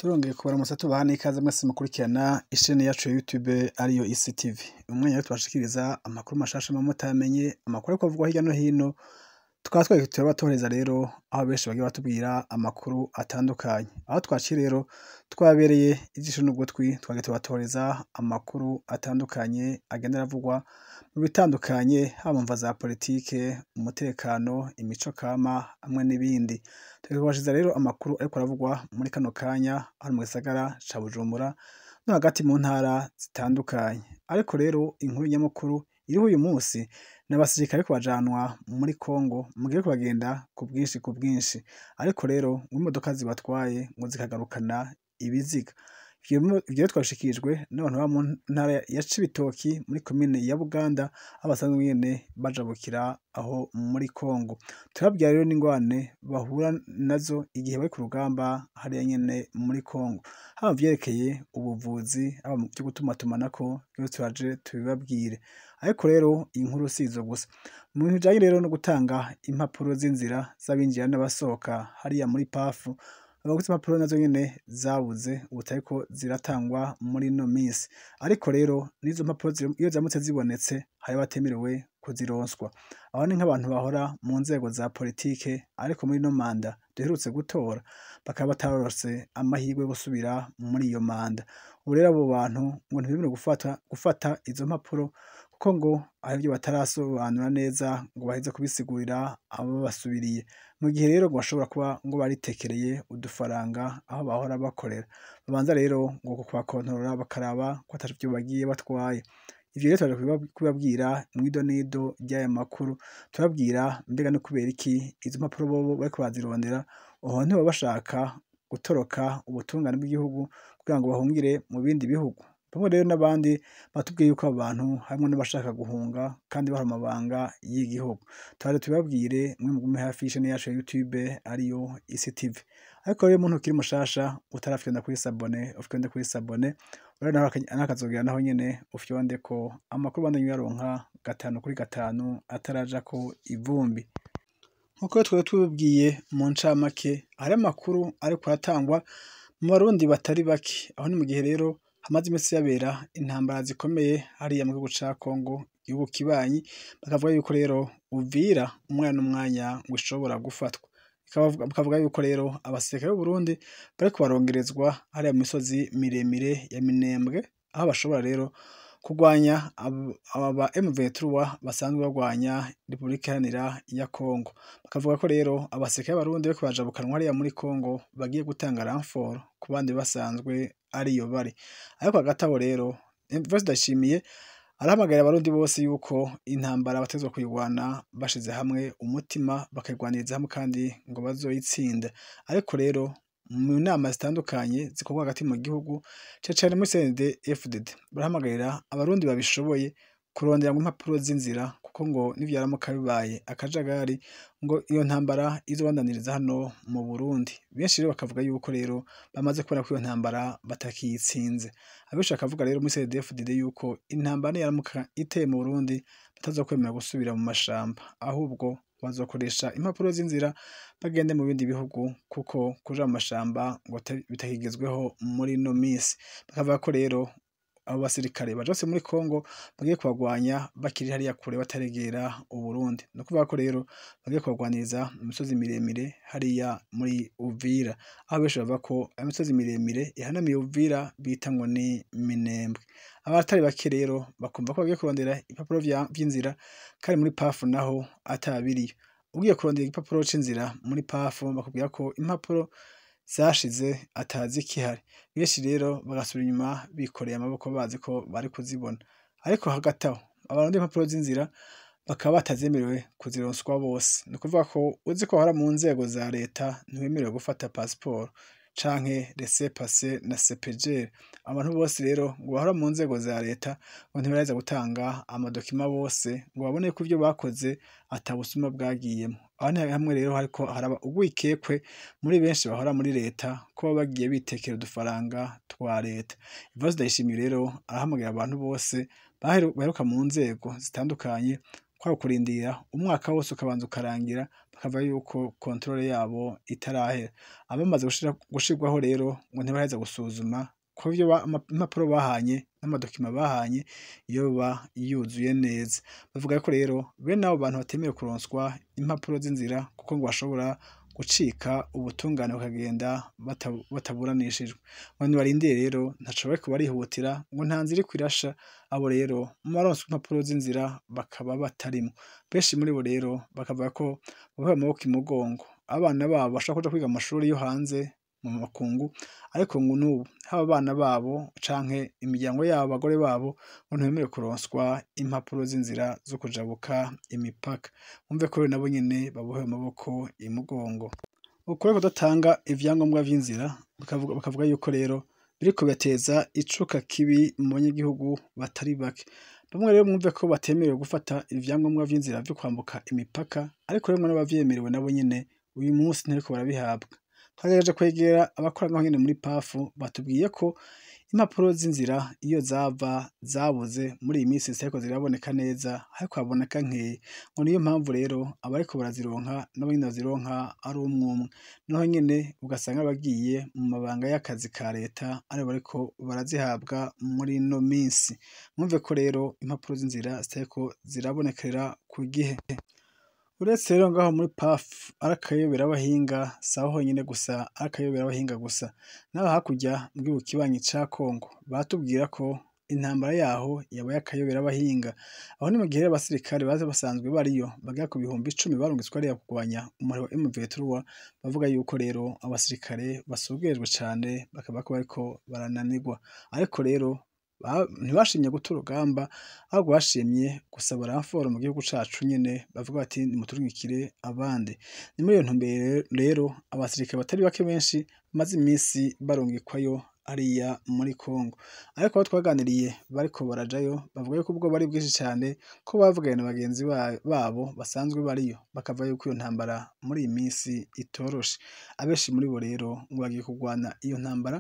Turongeye kubaramutsa tubaha n'ikaze mwese mukurikirana isheni yacu ya YouTube ariyo Isi TV. Umwanya rero tubashikiriza amakuru mashasha mutamenye, amakuru ariko avugwa hirya no hino. Tukaba twari turabatoreza rero aho benshi bagiye batubwira amakuru atandukanye. Aho twaciye rero twabereye ijisho n'ugutwi twagiye tubatoreza amakuru atandukanye agenda aravugwa mu bitandukanye, haba mu mva za politike, umutekano, imico kama hamwe n'ibindi. Tukabashiza rero amakuru ariko aravugwa muri kano kanya hano mu gisagara ca Bujumbura no hagati mu ntara zitandukanye. Ariko rero inkuru nyamukuru iriho uyu munsi n'abasirikare bariko bajanwa muri Kongo mugiye kubagenda ku bwinshi. Ariko rero imodoka zibatwaye ngo zikagarukana ibiziga. Ivyo twashikirijwe n'abantu ba mu ntara ya Cibitoki muri komine ya Buganda, aho basanzwe nyene bajabukira aho muri Kongo. Turababwira rero n'ingwane bahura nazo igihe bari ku rugamba hariya nyene muri Kongo, haba vyerekeye ubuvuzi, haba mu vyo gutumatumanako, rero turaje tubibabwire. Ariko rero iyi nkuru sizo gusa, mu bintu bijanye rero no gutanga impapuro z'inzira z'abinjira n'abasohoka hariya muri pafu, abaguze impapuro nazo nyene zabuze ubutariko ziratangwa muri ino minsi. Ariko rero n'izo mpapuro iyo zamutse zibonetse hari batemerewe kuzironswa. Abo ni nk'abantu bahora mu nzego za politike, ariko muri ino manda duherutse gutora bakaba batarose amahirwe yo gusubira muri iyo manda. Ubu rero abo bantu ngo ntibemerewe gufata izo mpapuro kuko ngo hari ivyo batarasobanura neza ngo baheze kubisigurira abo basubiriye. Mu gihe rero ngo bashobora kuba ngo baritekereye udufaranga aho bahora bakorera. Babanza rero ngo kubakontorora bakaraba ko atavyo bagiye batwaye. Ivyo rero twaje kubabwira mw'idonido ry'aya makuru, turababwira mbega no kubera iki izo mpapuro bobo bariko bazirondera, aho ntibaba bashaka gutoroka ubutungane bw'igihugu kugira ngo bahungire mu bindi bihugu. Bamwe rero n'abandi batubwiye yuko abo bantu harimwo n'abashaka guhunga kandi bahora amabanga y'igihugu. Twaje tubabwire mugume hafi y'isheni yacu ya YouTube ariyo Isi TV. Ariko rero muntu ukiri mushasha utarafyonda kuri sabone, ufyonde kuri sabone, urabona n'akazogera naho nyene ufyondeko amakuru bandanye uyaronka 5/5 atarajako ivumbi. Nkuko twari tubibwiye mu ncamake, hari amakuru ariko aratangwa mu Barundi batari bake, aho ni mu gihe rero hamaze imisi yabera intambara zikomeye hariya mu gihugu ca Kongo, igihugu kibanyi. Bakavuga yuko rero Uvira umwanya n'umwanya ngo ishobora gufatwa. Bakavuga yuko rero abasirikare b'u Burundi bariko barongerezwa hariya mu misozi miremire ya Minembwe, aho bashobora rero kurwanya aba M23 basanzwe barwanya Repubulika Iharanira ya Kongo. Bakavuga ko rero abasirikare b'Abarundi bariko bajabukanwa hariya muri Kongo bagiye gutanga renfort ku bandi basanzwe ariyo bari. Ariko hagati aho rero Evariste Ndayishimiye arahamagarira Abarundi bose yuko intambara bategerezwa kuyirwana bashize hamwe umutima, bakayirwaniriza hamwe kandi ngo bazoyitsinda. Ariko rero mu nama zitandukanye zikorwa hagati mu gihugu cane muri CNDD-FDD barahamagarira Abarundi babishoboye kurondera ngo impapuro z'inzira, kuko ngo nivyaramuka bibaye akajagari ngo iyo ntambara izobandaniriza hano mu Burundi. Benshi rero bakavuga yuko rero bamaze kubona ko iyo ntambara batakiyitsinze. Abenshi bakavuga rero muri CNDD-FDD yuko intambara niyaramuka iteye mu Burundi batazokwemera gusubira mu mashamba, ahubwo bazokoresha impapuro z'inzira bagende mu bindi bihugu, kuko kuja mu mashamba ngo bitakigezweho muri ino minsi. Bakavuga ko rero abo basirikare bajose muri Kongo bagiye kubagwanya bakiri hariya kure bataregera u Burundi. No kuvuga ko rero bagiye kubagwaniriza mu misozi miremire hariya muri Uvira, aho benshi bavuga ko imisozi miremire ihanamiye Uvira bita ngo ni Minembwe. Abatari bake rero bakumva ko bagiye kurondera impapuro vy'inzira kandi muri pafu naho atabiriyo. Ugiye kurondera igipapuro c'inzira muri pafu bakubwira ko impapuro zashize atazi kihari. Benshi rero bagasubira inyuma bikoreye amaboko bazi ko bari kuzibona. Ariko hagati aho abarundi impapuro z'inzira bakaba batazemerewe kuzironswa bose. Ni ukuvuga ko uzi ko hora mu nzego za leta ntiwemerewe gufata passport canke laissez-passer na CPG. Abantu bose rero ngo bahora mu nzego za leta ngo ntibaraheza gutanga amadokima bose ngo babone ko ivyo bakoze atabusuma bwagiyemo. Aho ni hamwe rero hariko haraba urwikekwe muri benshi bahora muri leta ko bagiye bitekera udufaranga twa leta. Evariste Ndayishimiye rero arahamagara abantu bose baheruka mu nzego zitandukanye ko kwari kurindira umwaka wose ukabanza ukarangira bakavuga yuko controle yabo itarahera. Abamaze gushirwaho rero ngo ntibaheza gusuzuma ko ivyo impapuro bahanye n'amadokima bahanye yoba yuzuye neza. Bavuga ko rero bene abo bantu batemerewe kuronswa impapuro z'inzira kuko ngo bashobora gucika ubutungane bukagenda bataburanishijwe. Ngo nibarindire rero ntaco bariko barihutira ngo nta nzira iriko irasha, abo rero mu baronswa impapuro z'inzira bakaba batarimwo. Benshi muri bo rero bakavuga ko bohewe amaboko imugongo, abana babo bashobora kuja kwiga amashuri yo hanze mu makungu, ariko ngo n'ubu haba abana babo canke imiryango yabo, abagore babo ngo ntibemerewe kuronswa impapuro z'inzira zo kujabuka imipaka. Mwumve ko rero nabo nyene babohewe amaboko imugongo. Ukuri kudatanga ivyangombwa vy'inzira bakavuga yuko rero biriko birateza icuka kibi mu banyagihugu batari bake. Bamwe rero mwumve ko batemerewe gufata ivyangombwa vy'inzira vyo kwambuka imipaka, ariko rero n'abavyemerewe nabo nyene uyu munsi ntibariko barabihabwa. Twagerageje kwegera abakora ngaho nyene muri pafu, batubwiye ko impapuro z'inzira iyo zabuze muri iyi minsi zitariko ziraboneka neza, hariko haboneka nkeya. Ngo niyo mpamvu rero abariko barazironka nabo nyene bazironka ari umwe umwe, naho nyene ugasanga bagiye mu mabanga y'akazi ka leta aribo bariko barazihabwa muri ino minsi. Mwumve ko rero impapuro z'inzira zitariko zirabonekera ku gihe. Uretse rero ngaho muri pafu ari akayoberabahinga, saho honyene gusa ari akayoberabahinga gusa, naho hakurya mu gihugu kibanyi ca Kongo batubwira ko intambara yaho yabaye akayoberabahinga. Aho ni mu gihe abasirikare baza basanzwe bariyo bagera ku bihumbi 10 barungitswe hariya kurwanya umuriro wa M23, bavuga yuko rero abasirikare basugerejwe cane, bakaba bariko barananirwa. Ariko rero ntibashimye guta urugamba, ahubwo bashimye gusaba ramforo mu gihugu cacu nyene, bavuga bati nimuturungikire abandi. Ni muri iyo ntumbero rero abasirikare batari bake benshi bamaze imisi barungikwayo hariya muri Kongo. Ariko abo twaganiriye bariko barajayo bavuga yuko ubwo bari bwinshi cane, ko bavuganye na bagenzi babo basanzwe bariyo, bakavuga yuko iyo ntambara muri iyi misi itoroshe. Abenshi muri bo rero ngo bagiye kurwana iyo ntambara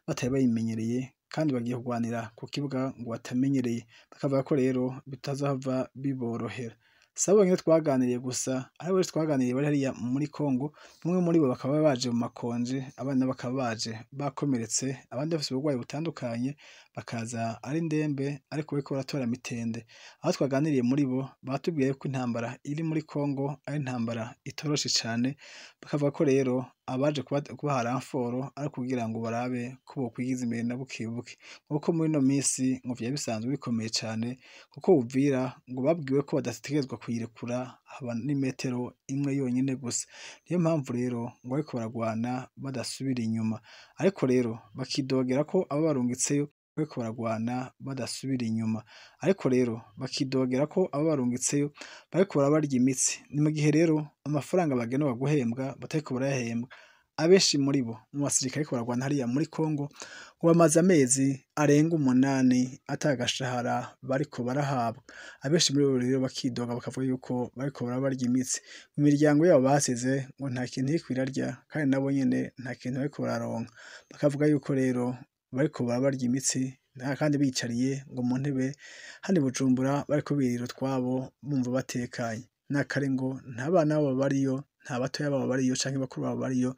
batari bayimenyereye, kandi bagiye kurwanira ku kibuga ngo batamenyereye, bakavuga ko rero bitazohava biborohera. Si abo bonyene twaganiriye gusa, aribo twaganiriye bari hariya muri Kongo, bamwe muri bo bakaba baje mu makonje, abandi bakaba baje bakomeretse, abandi bafise uburwayi butandukanye, bakaza ari ndembe ariko bariko baratora mitende. Aho twaganiriye muri bo batubwiye ko intambara iri muri Kongo ari intambara itoroshe cane, bakavuga ko rero abaje kubaha ramforo ari kugira ngo barabe ko bokwigiza imbere na bukebuke, kuko muri ino misi ngo vyari bisanzwe bikomeye cane, kuko Uvira ngo babwiwe ko badategerezwa kuyirekura haba n'imetero imwe yonyene gusa. Niyo mpamvu rero ngo bariko baragwana badasubira inyuma, ariko rero bakidogera ko abo barungitseyo bariko baragwana badasubira inyuma, ariko rero bakidogera ko abo barungitseyo bariko barabarya imitsi. Ni mu gihe rero amafaranga bagenewe guhembwa batariko barayahembwa. Abenshi muri bo mu basirikare bariko baragwana hariya muri Kongo ngo bamaze amezi arenga 8 ata gashahara bariko barahabwa. Abenshi muri bo rero bakidoga bakavuga yuko bariko barabarya imitsi. Imiryango yabo basize ngo nta kintu iriko irarya, kandi nabo nyene nta kintu bariko bararonka. Bakavuga yuko rero bariko barabarya imitsi, kandi bicariye ngo mu ntebe hano i Bujumbura bariko birira utwabo bumva batekanye. Nakare ngo nta bana babo bariyo, nta batoya babo bariyo canke bakuru babo bariyo,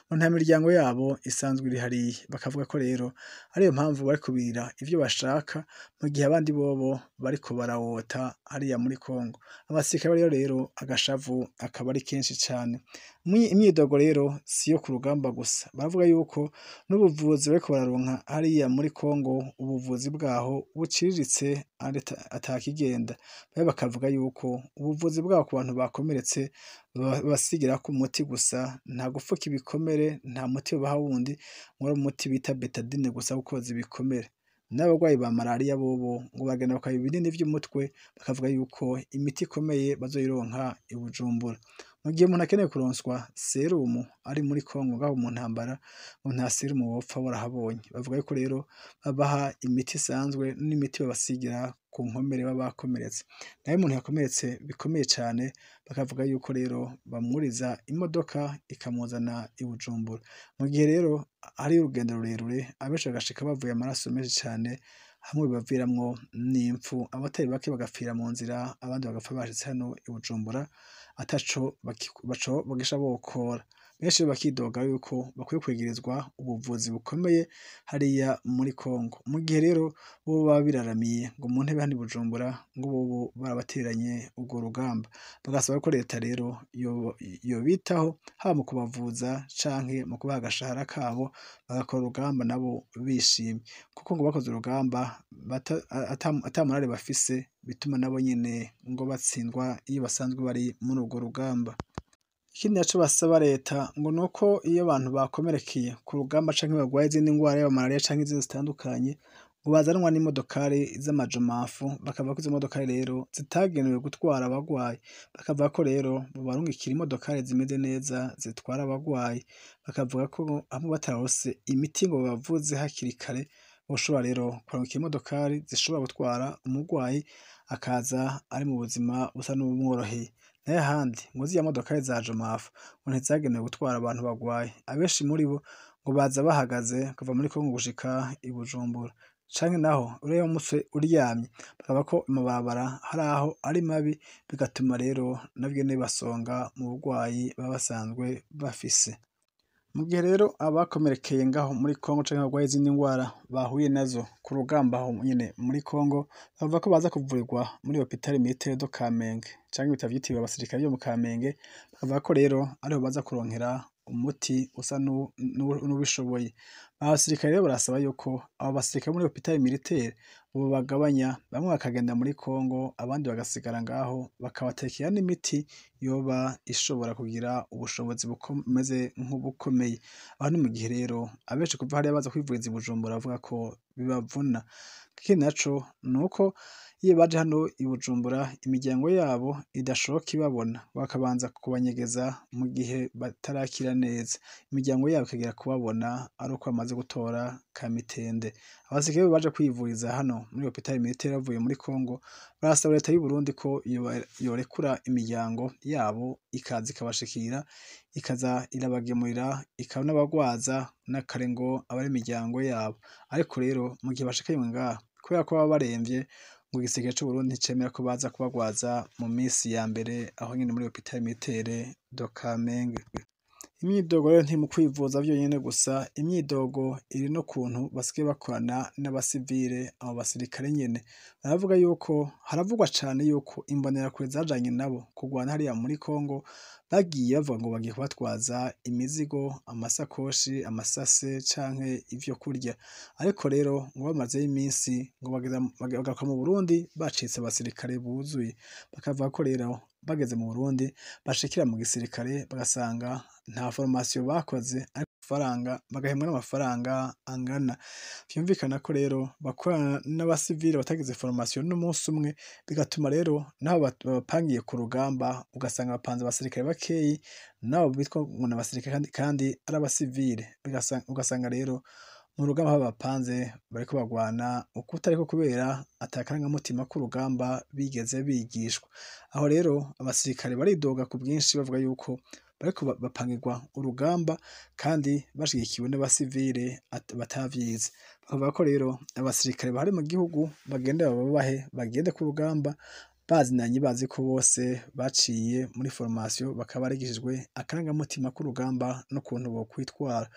ngo nta miryango yabo isanzwe iri hariya. Bakavuga ko rero ariyo mpamvu bariko birira ivyo bashaka, mu gihe abandi bobo bariko barawota hariya muri Kongo. Abasirikare bariyo rero agashavu akaba ari kenshi cane. Imyidogo rero siyo ku rugamba gusa, baravuga yuko n'ubuvuzi bariko bararonka hariya muri Kongo, ubuvuzi bwaho buciriritse atakigenda. Babe bakavuga yuko ubuvuzi bwaho ku bantu bakomeretse basigira ko umuti gusa, nta gufuka ibikomere, nta muti babaha wundi, ngo ari umuti bita betadine gusa gukoza ibikomere. N'abarwayi ba malariya bobo ngo bagenda bakaba ibinini vy'umutwe, bakavuga yuko imiti ikomeye bazoyironka i Bujumbura. Mu gihe umuntu akeneye kuronswa serumu ari muri Kongo ngaho mu ntambara, ngo nta serumu bopfa barahabonye. Bavuga yuko rero babaha imiti isanzwe n'imiti babasigira ku nkomere baba bakomeretse. Nayo umuntu yakomeretse bikomeye cane, bakavuga yuko rero bamwuriza imodoka ikamuzana i Bujumbura. Mu gihe rero ari urugendo rurerure, abenshi bagashika bavuye amaraso menshi cane, hamwe bibaviramwo n'impfu, abatari bake bagapfira mu nzira, abandi bagapfa bashitse hano i Bujumbura ataco bagisha bokora. Benshi bakidoga yuko bakwiye kwegerezwa ubuvuzi bukomeye hariya muri Kongo. Mu gihe rero bobo baba biraramiye ngo mu ntebe hano i Bujumbura ngo bobo barabateranye urwo rugamba. Bagasaba ko leta rero yobitaho haba mu kubavuza canke mu kubaha agashahara kabo, bagakora urugamba nabo bishimye. Kuko ngo bakoze urugamba ata morale bafise, bituma nabo nyene ngo batsindwa iyo basanzwe bari muri urwo rugamba. Ikindi naco basaba leta ngo nuko iyo abantu bakomerekeye ku rugamba canke bagwaye izindi ngwara yaba malaria canke izindi zitandukanye, ngo bazanwa n'imodokari z'amajomafu, bakavuga ko izo modokari rero zitagenewe gutwara abagwayi, bakavuga ko rero bobarungikira imodokari zimeze neza zitwara abagwayi, bakavuga ko hamwe bataronse imiti ngo babavuze hakiri kare, boshobora rero kurungika imodokari zishobora gutwara umugwayi akaza ari mu buzima busa n'ubumworoheye. Nayo ahandi ngo ziriya modokari za jomafu ngo ntizagenewe gutwara abantu bagwaye, abenshi muri bo ngo baza bahagaze kuva muri Kongo gushika i Bujumbura, canke naho uriya mutwe uryamye, bakaba ko amabarabara hari aho ari mabi, bigatuma rero navyene basonga mu burwayi baba basanzwe bafise. Mu gihe rero abakomerekeye ngaho muri Kongo canke bagwaye izindi ngwara bahuye nazo ku rugamba aho nyene muri Kongo, bavuga ko baza kuvurirwa muri hôpital militaire do Kamenge canke ibitaro vyitiriwe abasirikare vyo mu Kamenge, bakavuga ko rero ariho baza kuronkera umuti usa n'ubishoboye. Abasirikare rero barasaba yuko abo basirikare bo muri hôpital militaire bobagabanya, bamwe bakagenda muri Kongo, abandi bagasigara ngaho, bakabatekera n'imiti yoba ishobora kugira ubushobozi bumeze nk'ubukomeye. Aho ni mu gihe rero abenshi kuva hariya baza kwivuriza i Bujumbura bavuga ko bibavuna. Ikindi naco nuko iyo baje hano i Bujumbura imiryango yabo idashoka ibabona, bakabanza kubanyegeza mu gihe batarakira neza, imiryango yabo ikagera kubabona ari uko bamaze gutora kamitende. Abasirikare baje kwivuriza hano muri hôpital militaire bavuye muri Kongo, barasaba leta y'u Burundi ko yorekura imiryango yabo ikaza ikabashikira, ikaza irabagemurira, ikanabagwaza n'akare ngo abe ari imiryango yabo. Ariko rero mu gihe bashikanywe ngaha, kubera ko baba baremvye, ngo igisirikare c'u Burundi nticemera ko baza kubagwaza mu misi ya mbere aho nyene muri hôpital militaire do Kamenge. Imyidogo rero ntiri mu kwivuza vyonyene gusa, imyidogo iri no kuntu basigaye bakorana n'abasivile, abo basirikare nyene. Baravuga yuko haravugwa cane yuko imbonerakure zajanye nabo kurwana hariya muri Kongo, bagiye bavuga ngo bagiye kubatwaza imizigo, amasakoshi, amasase canke ivyo kurya. Ariko rero ngo bamazeyo imisi ngo bagaruka mu Burundi bacitse abasirikare buzuye. Bakavuga ko rero bageze mu Burundi bashikira mu gisirikare bagasanga nta formation bakoze, ariko amafaranga bagahembwa n'amafaranga angana. Vyumvikana ko rero bakorana n'abasivile batagize formation n'umunsi umwe, bigatuma rero nabo bapangiye ku rugamba ugasanga bapanze abasirikare bakeyi, nabo bitwa ngo n'abasirikare kandi ari abasivile, ugasanga rero mu rugamba aho bapanze bariko bagwana uko utariko, kubera ata karangamutima k'urugamba bigeze bigishwa. Aho rero abasirikare baridoga ku bwinshi bavuga yuko bariko bapangirwa urugamba kandi bashigikiwe n'abasivile batavyize. Bakavuga ko rero abasirikare bahari mu gihugu bagende bababahe, bagende ku rugamba bazinanye, bazi ko bose baciye muri formation, bakaba barigishijwe akarangamutima k'urugamba n'ukuntu bokwitwara.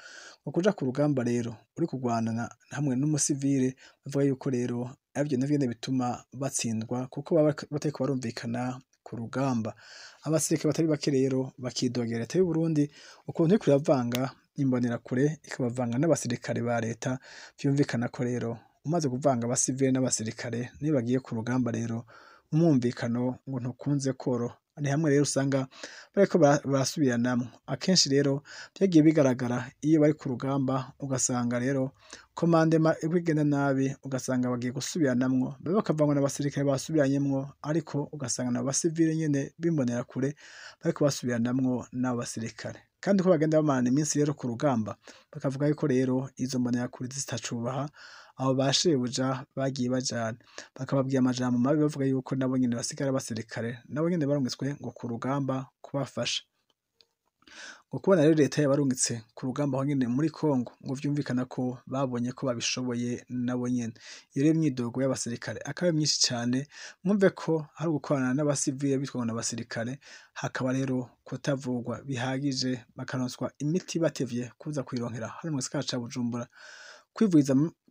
Mu kuja ku rugamba rero uri kurwana hamwe n'umusivile, bavuga yuko rero arivyo navyo bituma batsindwa, kuko baba batariko barumvikana ku rugamba. Abasirikare batari bake rero bakidogera leta y'u Burundi ukuntu iriko iravanga imbonerakure, ikabavanga n'abasirikare ba leta. Vyumvikana ko rero umaze kuvanga abasivile n'abasirikare niyo bagiye ku rugamba rero umwumvikano ngo ntukunze koroha. Ni hamwe rero usanga bariko barasubiranamwo. Akenshi rero vyagiye bigaragara iyo bari ku rugamba, ugasanga rero komandema iriko igenda nabi, ugasanga bagiye gusubiranamwo, bamwe bakavangwa n'abasirikare basubiranyemwo, ariko ugasanga nabo basivile nyene b'imbonerakure bariko basubiranamwo n'abo basirikare. Kandi uko bagenda bamarana iminsi rero ku rugamba, bakavuga yuko rero izo mbonerakure zitacubaha abo ba shebuja bagiye bajana, bakababwira amajambo mabi bavuga yuko nabo nyene basigara abasirikare, nabo nyene barungitswe ngo ku rugamba kubafasha. ngo kubona rero leta yabarungitse ku rugamba aho nyene muri Kongo ngo vyumvikana ko babonye ko babishoboye nabo nyene. Iyo rero imyidogo y'abasirikare akaba ari myinshi cane, mwumve ko hari gukorana n'abasivile bitwa ngo n'abasirikare, hakaba rero kutavurwa bihagije bakaronswa imiti batevye kuza kuyironkera hano mu gisagara ca Bujumbura.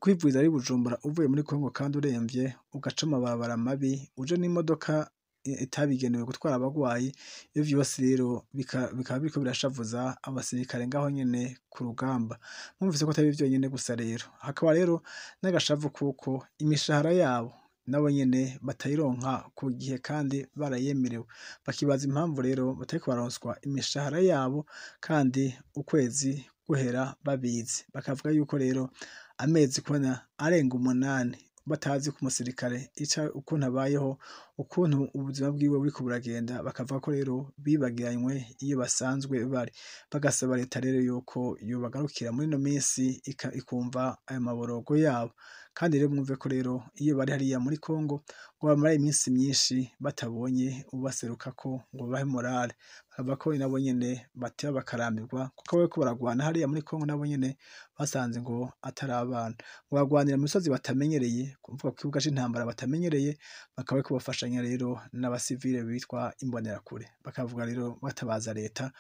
Kwivuriza ari Bujumbura uvuye muri Kongo kandi uremvye, ugaca amabarabara mabi, uje n'imodoka itabigenewe gutwara abagwayi, ivyo vyose rero bikaba biriko birashavuza abasirikare ngaho nyene ku rugamba. Mwumvise ko atari vyonyene gusa rero, hakaba rero n'agashavu kuko imishahara yabo nabo nyene batayironka ku gihe kandi barayemerewe, bakibaza impamvu rero batariko bararonswa imishahara yabo kandi ukwezi guhera babizi. Bakavuga yuko rero amezi kubona arenga 8 batazi ko umusirikare ukuntu abayeho, ukuntu ubuzima bwiwe buriko buragenda, bakavuga ko rero bibagiranywe iyo basanzwe bari. Bagasaba leta rero yuko yobagarukira muri ino minsi ikumva ayo maborogo yabo. Kandi rero mwumve ko rero iyo bari hariya muri Kongo ngo bamara iminsi myinshi batabonye ubaserukako ngo babahe morale. Bakavuga ko nabo nyene bateba bakarambirwa kuko bariko baragwana hariya muri Kongo, nabo nyene basanze ngo atari abana. Ngo bagwanira mu misozi batamenyereye, kuvuga ku kibuga c'intambara batamenyereye, bakaba bariko bafashanya rero n'abasivile bitwa imbonerakure. Bakavuga rero batabaza leta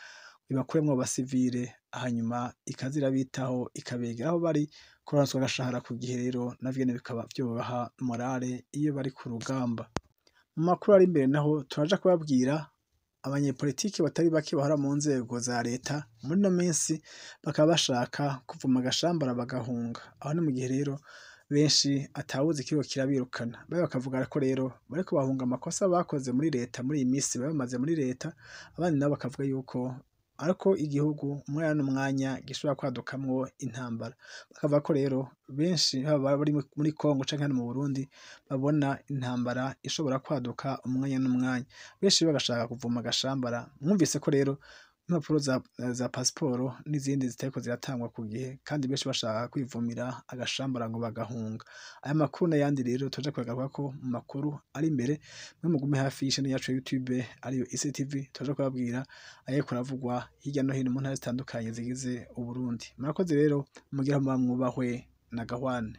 ibakuremwo abasivile, hanyuma ikaza irabitaho ikabegera aho bari, kuronswa agashahara ku gihe rero navyo nyene bikaba vyobaha morale iyo bari ku rugamba. Mu makuru ari imbere naho turaja kubabwira abanyepolitiki batari bake bahora mu nzego za leta muri ino minsi bakaba bashaka kuvuma agashambara bagahunga. Aho ni mu gihe rero benshi atawuzi ikiriko kirabirukana, bamwe bakavuga ko rero bariko bahunga amakosa bakoze muri leta muri iyi minsi bari bamaze muri leta, abandi nabo bakavuga yuko ariko igihugu umwanya n'umwanya gishobora kwadukamwo intambara. Bakavuga ko rero benshi baba bari muri Kongo canke hano mu Burundi babona intambara ishobora kwaduka umwanya n'umwanya, benshi bagashaka kuvuma agashambara. Mwumvise ko rero impapuro za pasiporo n'izindi zitariko ziratangwa ku gihe, kandi benshi bashaka kwivumira agashambara ngo bagahunga. Aya makuru n'ayandi rero turaja kuyagarukako mu makuru ari imbere, mwe mugume hafi y'ishane yacu ya YouTube ariyo ICTV, turaja kubabwira ayariko aravugwa hirya no hino mu ntara zitandukanye zigize Uburundi. Murakoze rero, mugire aho muba mwubahwe na gahwane.